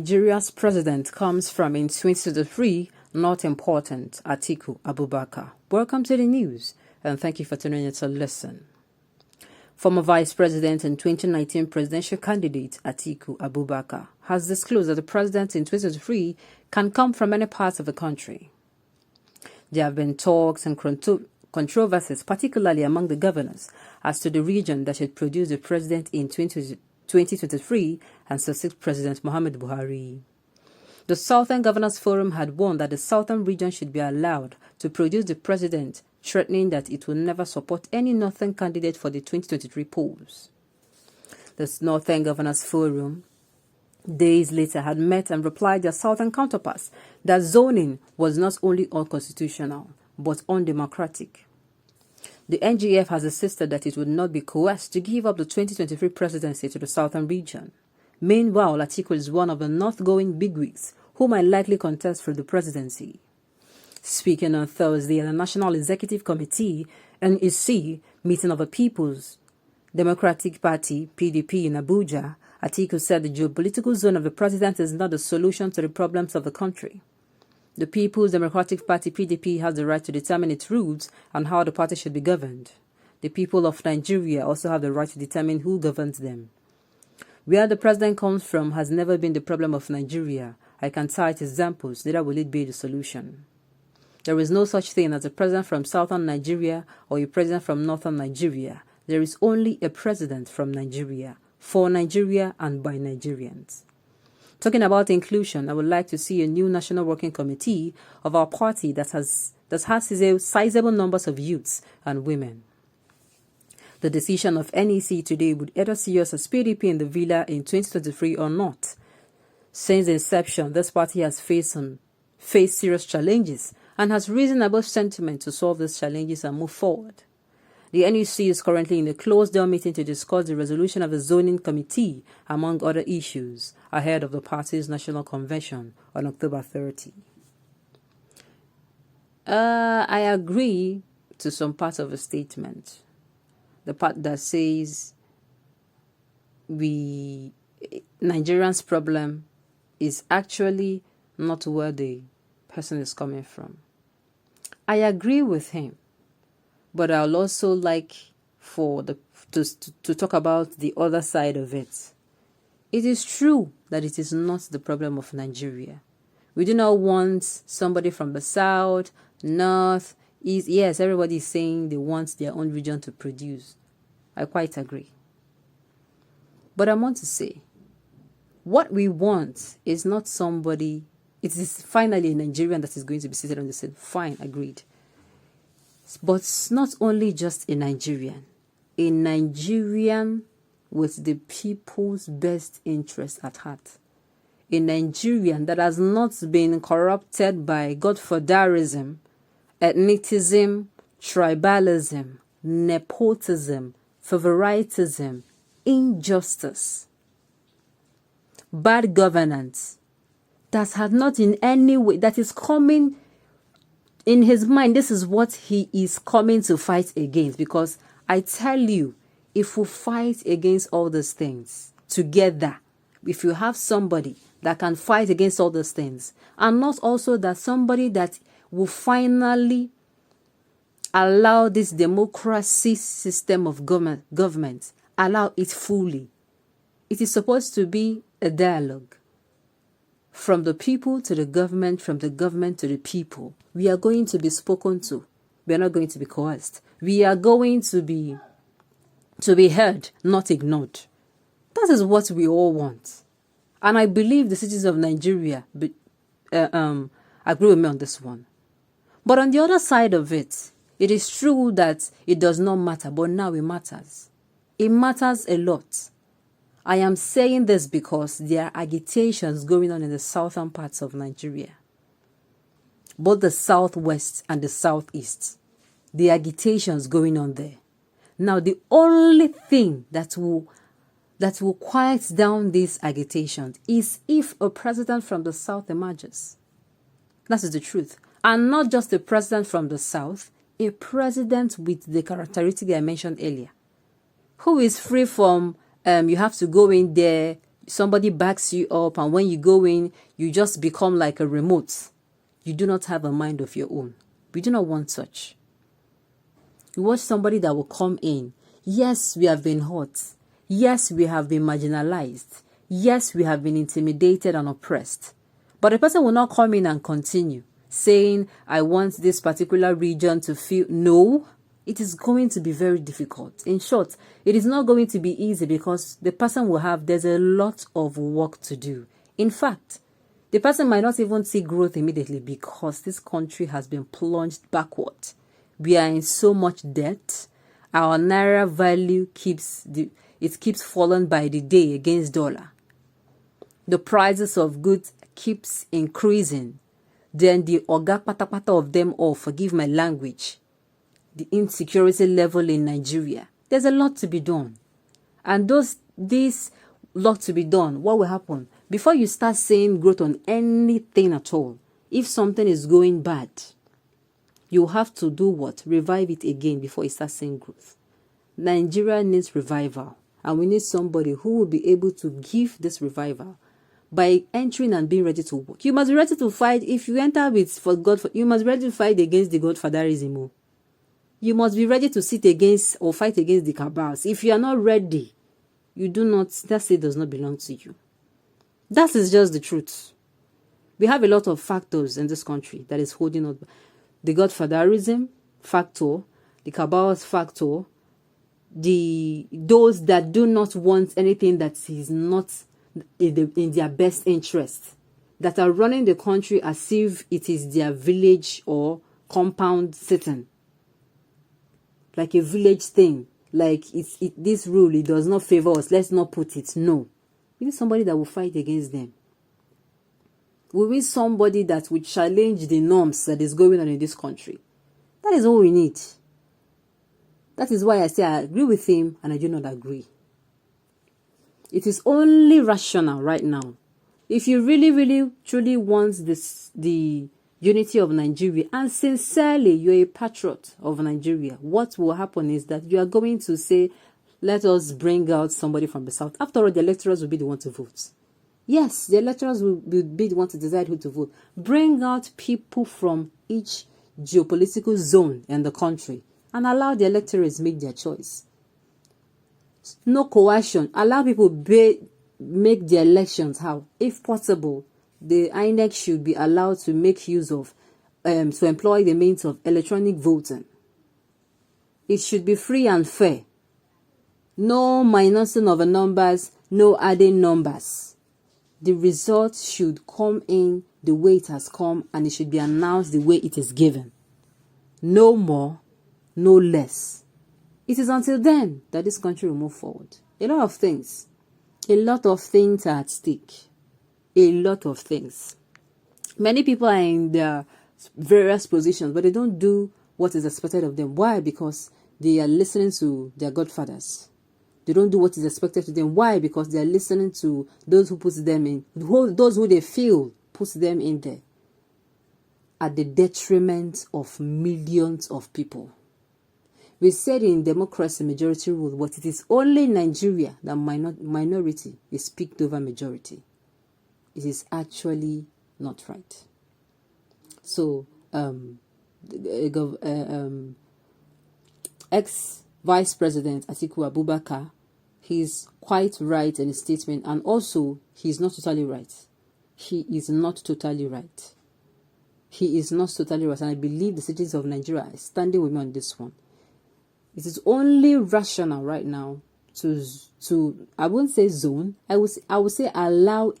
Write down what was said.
Nigeria's president comes from in 2023, not important, Atiku Abubakar. Welcome to the news, and thank you for tuning in to listen. Former Vice President and 2019 presidential candidate Atiku Abubakar has disclosed that the president in 2023 can come from any part of the country. There have been talks and controversies, particularly among the governors, as to the region that should produce the president in 2023 and succeed President Muhammadu Buhari. The Southern Governors Forum had warned that the southern region should be allowed to produce the president, threatening that it will never support any northern candidate for the 2023 polls. The Northern Governors Forum, days later, had met and replied their southern counterparts that zoning was not only unconstitutional but undemocratic. The NGF has insisted that it would not be coerced to give up the 2023 presidency to the southern region. Meanwhile, Atiku is one of the north-going bigwigs who might likely contest for the presidency. Speaking on Thursday at the National Executive Committee (NEC) meeting of the People's Democratic Party (PDP) in Abuja, Atiku said the geopolitical zone of the president is not the solution to the problems of the country. The People's Democratic Party (PDP) has the right to determine its rules and how the party should be governed. The people of Nigeria also have the right to determine who governs them. Where the president comes from has never been the problem of Nigeria. I can cite examples, neither will it be the solution. There is no such thing as a president from southern Nigeria or a president from northern Nigeria. There is only a president from Nigeria, for Nigeria and by Nigerians. Talking about inclusion, I would like to see a new national working committee of our party that has sizable numbers of youths and women. The decision of NEC today would either see us as PDP in the villa in 2023 or not. Since inception, this party has faced serious challenges and has reasonable sentiment to solve these challenges and move forward. The NEC is currently in a closed-door meeting to discuss the resolution of the zoning committee, among other issues, ahead of the party's national convention on October 30. I agree to some parts of the statement. The part that says Nigerians' problem is actually not where the person is coming from. I agree with him, but I'll also like to talk about the other side of it. It is true that it is not the problem of Nigeria. We do not want somebody from the south, north, east. Yes, everybody is saying they want their own region to produce. I quite agree. But I want to say, what we want is not somebody. It is finally a Nigerian that is going to be seated on the seat. Fine, agreed. But it's not only just a Nigerian with the people's best interest at heart. A Nigerian that has not been corrupted by godfatherism, ethnicism, tribalism, nepotism, favoritism, injustice, bad governance, that had not in any way, that is coming in his mind, this is what he is coming to fight against. Because I tell you, if we fight against all these things together, if you have somebody that can fight against all those things, and not also that somebody that will finally allow this democracy system of government, allow it fully. It is supposed to be a dialogue. From the people to the government, from the government to the people. We are going to be spoken to. We are not going to be coerced. We are going to be heard, not ignored. That is what we all want. And I believe the citizens of Nigeria agree with me on this one. But on the other side of it, it is true that it does not matter, but now it matters. It matters a lot. I am saying this because there are agitations going on in the southern parts of Nigeria. Both the southwest and the southeast. The agitations going on there. Now, the only thing that will quiet down these agitations is if a president from the south emerges. That is the truth. And not just a president from the south, a president with the characteristic I mentioned earlier, who is free from you have to go in there somebody backs you up, and when you go in, you just become like a remote. You do not have a mind of your own. We do not want such. We want somebody that will come in. Yes, we have been hurt. Yes, we have been marginalized. Yes, we have been intimidated and oppressed. But the person will not come in and continue saying, I want this particular region to feel. No, it is going to be very difficult. In short, it is not going to be easy because the person will have, there's a lot of work to do. In fact, the person might not even see growth immediately because this country has been plunged backward. We are in so much debt. Our naira value keeps falling by the day against dollar. The prices of goods keeps increasing. Then the oga patapata of them all, forgive my language, the insecurity level in Nigeria. There's a lot to be done. And this lot to be done, what will happen? Before you start seeing growth on anything at all, if something is going bad, you have to do what? Revive it again before you start seeing growth. Nigeria needs revival. And we need somebody who will be able to give this revival by entering and being ready to work. You must be ready to fight. If you enter with you must be ready to fight against the Godfatherism. You must be ready to sit against or fight against the cabals. If you are not ready, that state does not belong to you. That is just the truth. We have a lot of factors in this country that is holding up. The Godfatherism factor, the cabals factor, those that do not want anything that is not in their best interest, that are running the country as if it is their village or compound sitting, like a village thing, like this rule, it does not favor us, let's not put it. No, we need somebody that will fight against them. We need somebody that will challenge the norms that is going on in this country. That is all we need. That is why I say I agree with him and I do not agree. It is only rational right now. If you really, really, truly want the unity of Nigeria, and sincerely you're a patriot of Nigeria, what will happen is that you are going to say, let us bring out somebody from the south. After all, the electors will be the one to vote. Yes, the electors will be the one to decide who to vote. Bring out people from each geopolitical zone in the country and allow the electors make their choice. No coercion. Allow people make the elections. How? If possible, the INEC should be allowed to make use of, to employ the means of electronic voting. It should be free and fair. No minusing of the numbers, no adding numbers. The result should come in the way it has come, and it should be announced the way it is given. No more, no less. It is until then that this country will move forward. A lot of things are at stake. A lot of things. Many people are in their various positions, but they don't do what is expected of them. Why? Because they are listening to their godfathers. They don't do what is expected of them. Why? Because they are listening to those who put them in, those who they feel puts them in there, at the detriment of millions of people. We said in democracy, majority rule, but it is only Nigeria that minority is picked over majority. It is actually not right. So, ex-Vice President Atiku Abubakar, he's quite right in his statement, and also he's not totally right. He is not totally right. He is not totally right, and I believe the citizens of Nigeria are standing with me on this one. It is only rational right now to I wouldn't say zone. I would say allow